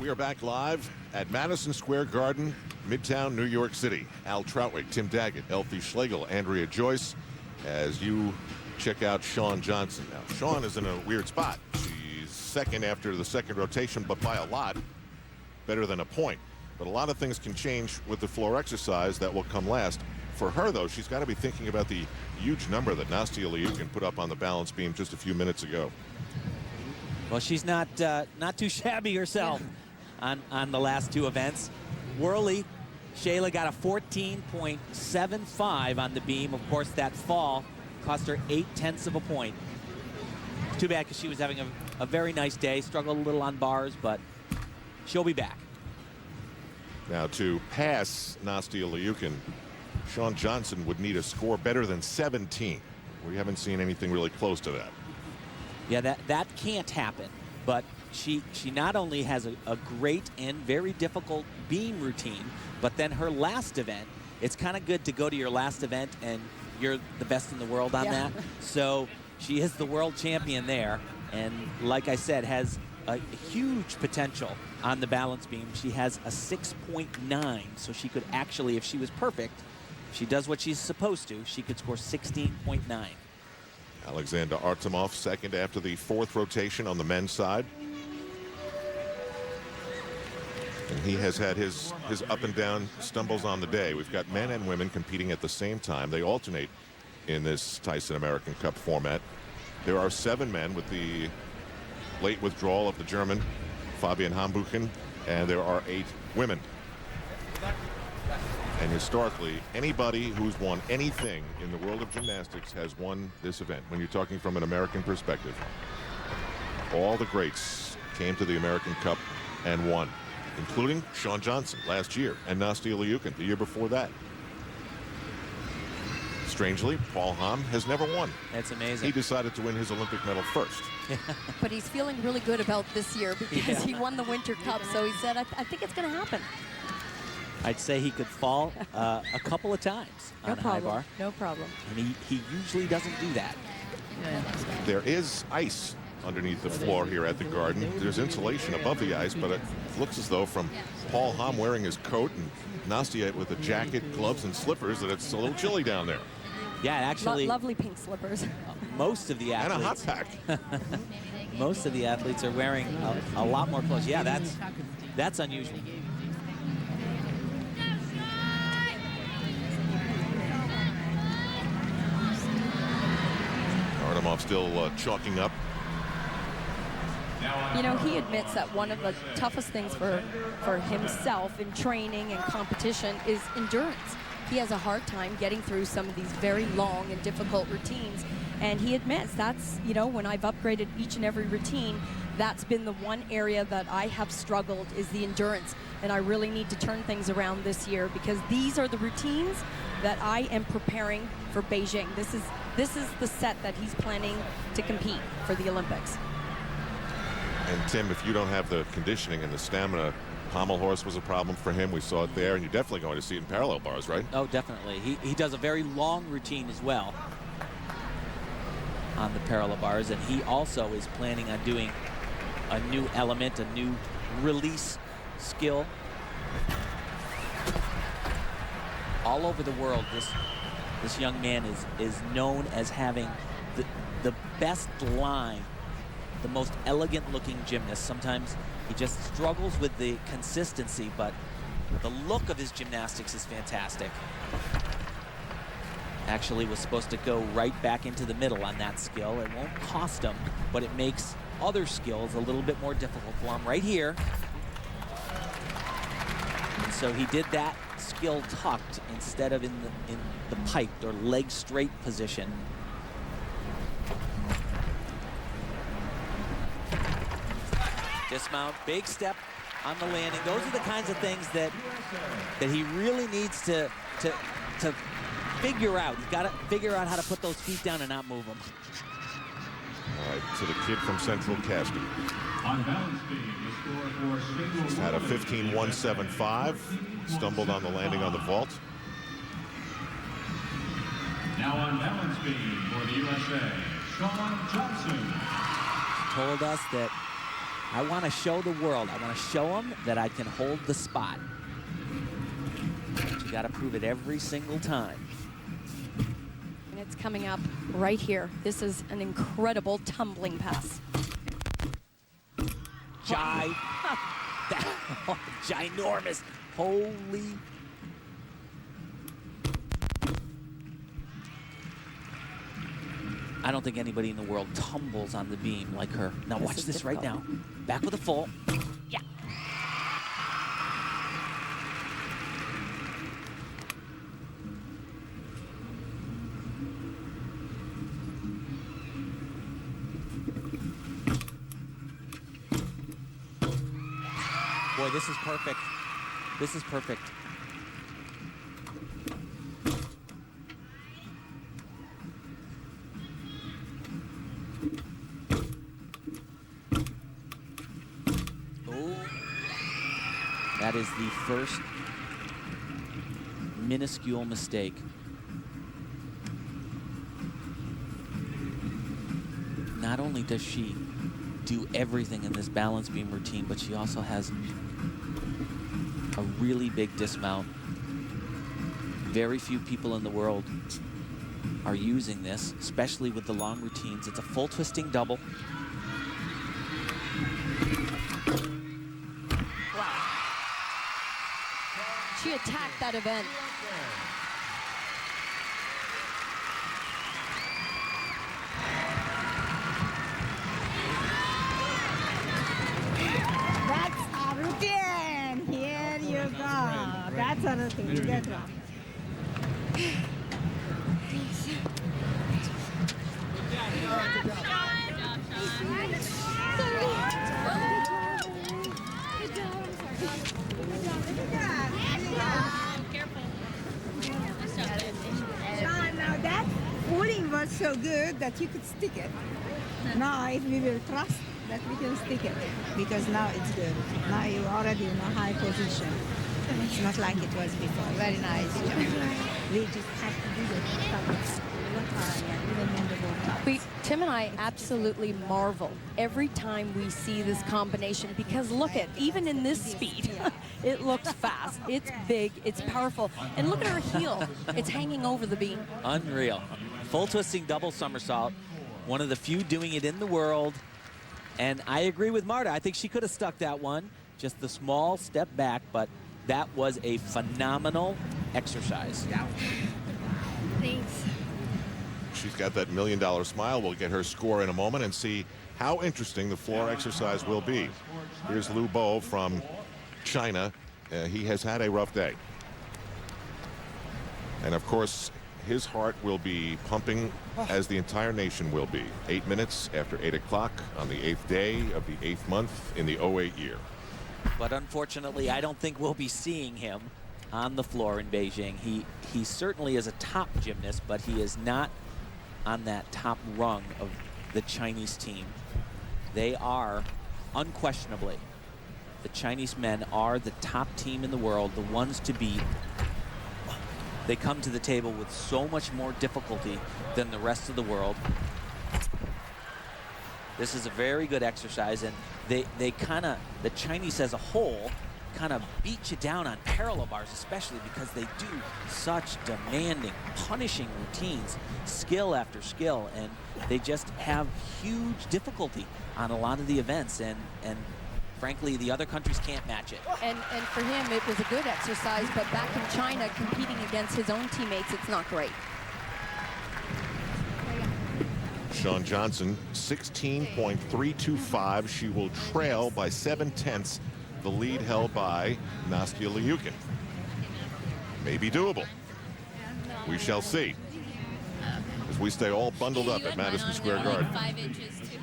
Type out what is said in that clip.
We are back live at Madison Square Garden, Midtown, New York City. Al Troutwig, Tim Daggett, Elfie Schlegel, Andrea Joyce, as you check out Shawn Johnson. Now, Shawn is in a weird spot. She's second after the second rotation, but by a lot, better than a point. But a lot of things can change with the floor exercise that will come last. For her, though, she's got to be thinking about the huge number that Nastia Liukin put up on the balance beam just a few minutes ago. Well, she's not too shabby herself on the last two events. Worley, Shayla got a 14.75 on the beam. Of course, that fall cost her 0.8 of a point. Too bad, because she was having a very nice day. Struggled a little on bars, but she'll be back. Now, to pass Nastia Liukin, Shawn Johnson would need a score better than 17. We haven't seen anything really close to that. Yeah, that can't happen. But she not only has a great and very difficult beam routine, but then her last event, it's kind of good to go to your last event and you're the best in the world on that. So she is the world champion there. And like I said, has a huge potential on the balance beam. She has a 6.9, so she could actually, if she was perfect, if she does what she's supposed to, she could score 16.9. Alexander Artemov second after the fourth rotation on the men's side. And he has had his up and down stumbles on the day. We've got men and women competing at the same time. They alternate in this Tyson American Cup format. There are 7 men with the late withdrawal of the German Fabian Hambuchen, and there are 8 women. And historically, anybody who's won anything in the world of gymnastics has won this event. When you're talking from an American perspective, all the greats came to the American Cup and won, including Shawn Johnson last year and Nastia Liukin the year before that. Strangely, Paul Hamm has never won. That's amazing. He decided to win his Olympic medal first. But he's feeling really good about this year because he won the Winter Cup. So he said, I think it's going to happen. I'd say he could fall a couple of times on a high bar. No problem. And he usually doesn't do that. There is ice underneath the floor here at the Garden. There's insulation above the ice, but it looks as though from Paul Hamm wearing his coat and Nastia with a jacket, gloves, and slippers that it's a little chilly down there. Yeah, actually. Lovely pink slippers. Most of the athletes. And a hot pack. Most of the athletes are wearing a lot more clothes. Yeah, that's unusual. Artemov still chalking up. You know, he admits that one of the toughest things for himself in training and competition is endurance. He has a hard time getting through some of these very long and difficult routines. And he admits that's, you know, when I've upgraded each and every routine, that's been the one area that I have struggled, is the endurance. And I really need to turn things around this year, because these are the routines that I am preparing for Beijing. This is the set that he's planning to compete for the Olympics. And Tim, if you don't have the conditioning and the stamina, pommel horse was a problem for him. We saw it there, and you're definitely going to see it in parallel bars, right? Oh, definitely. He does a very long routine as well on the parallel bars, and he also is planning on doing a new element, a new release skill. All over the world, this young man is known as having the best line, the most elegant looking gymnast. Sometimes he just struggles with the consistency, but the look of his gymnastics is fantastic. Actually was supposed to go right back into the middle on that skill. It won't cost him, but it makes other skills a little bit more difficult for him right here. And so he did that skill tucked instead of in the piped or leg straight position. Dismount, big step on the landing. Those are the kinds of things that he really needs to figure out. He's got to figure out how to put those feet down and not move them. All right, to the kid from Central Casting. He's had a 15.175. Stumbled on the landing on the vault. Now on balance beam for the USA, Shawn Johnson. Told us that I want to show the world. I want to show them that I can hold the spot. But you got to prove it every single time. And it's coming up right here. This is an incredible tumbling pass. Ginormous. Holy. I don't think anybody in the world tumbles on the beam like her. Now watch this right now. Back with a full. Yeah. Boy, this is perfect. This is perfect. That is the first minuscule mistake. Not only does she do everything in this balance beam routine, but she also has a really big dismount. Very few people in the world are using this, especially with the long routines. It's a full twisting double. She attacked that event. That's a routine. Here you go. That's a routine. Good one. Now that fooling was so good that you could stick it. Now if we will trust that we can stick it, because now it's good. Now you already in a high position. It's not like it was before. Very nice. We just have to do it. Tim and I absolutely marvel every time we see this combination, because look at, even in this speed, it looks fast, it's big, it's powerful, and look at her heel, it's hanging over the beam. Unreal. Full twisting double somersault, one of the few doing it in the world, and I agree with Marta. I think she could have stuck that one, just the small step back, but that was a phenomenal exercise. Yeah. Thanks. She's got that $1 million smile. We'll get her score in a moment and see how interesting the floor exercise will be. Here's Lu Bo from China. He has had a rough day. And of course, his heart will be pumping, as the entire nation will be. 8 minutes after 8 o'clock on the 8th day of the 8th month in the 08 year. But unfortunately, I don't think we'll be seeing him on the floor in Beijing. He certainly is a top gymnast, but he is not on that top rung of the Chinese team. They are unquestionably, the Chinese men are the top team in the world, the ones to beat. They come to the table with so much more difficulty than the rest of the world. This is a very good exercise, and they kind of, the Chinese as a whole, kind of beat you down on parallel bars, especially because they do such demanding, punishing routines, skill after skill, and they just have huge difficulty on a lot of the events, and frankly, the other countries can't match it. And for him, it was a good exercise, but back in China, competing against his own teammates, it's not great. Shawn Johnson, 16.325. She will trail by 7/10. The lead held by Nastya Liukin. Maybe doable. We shall see, as we stay all bundled up at Madison Square Garden. 5 inches too.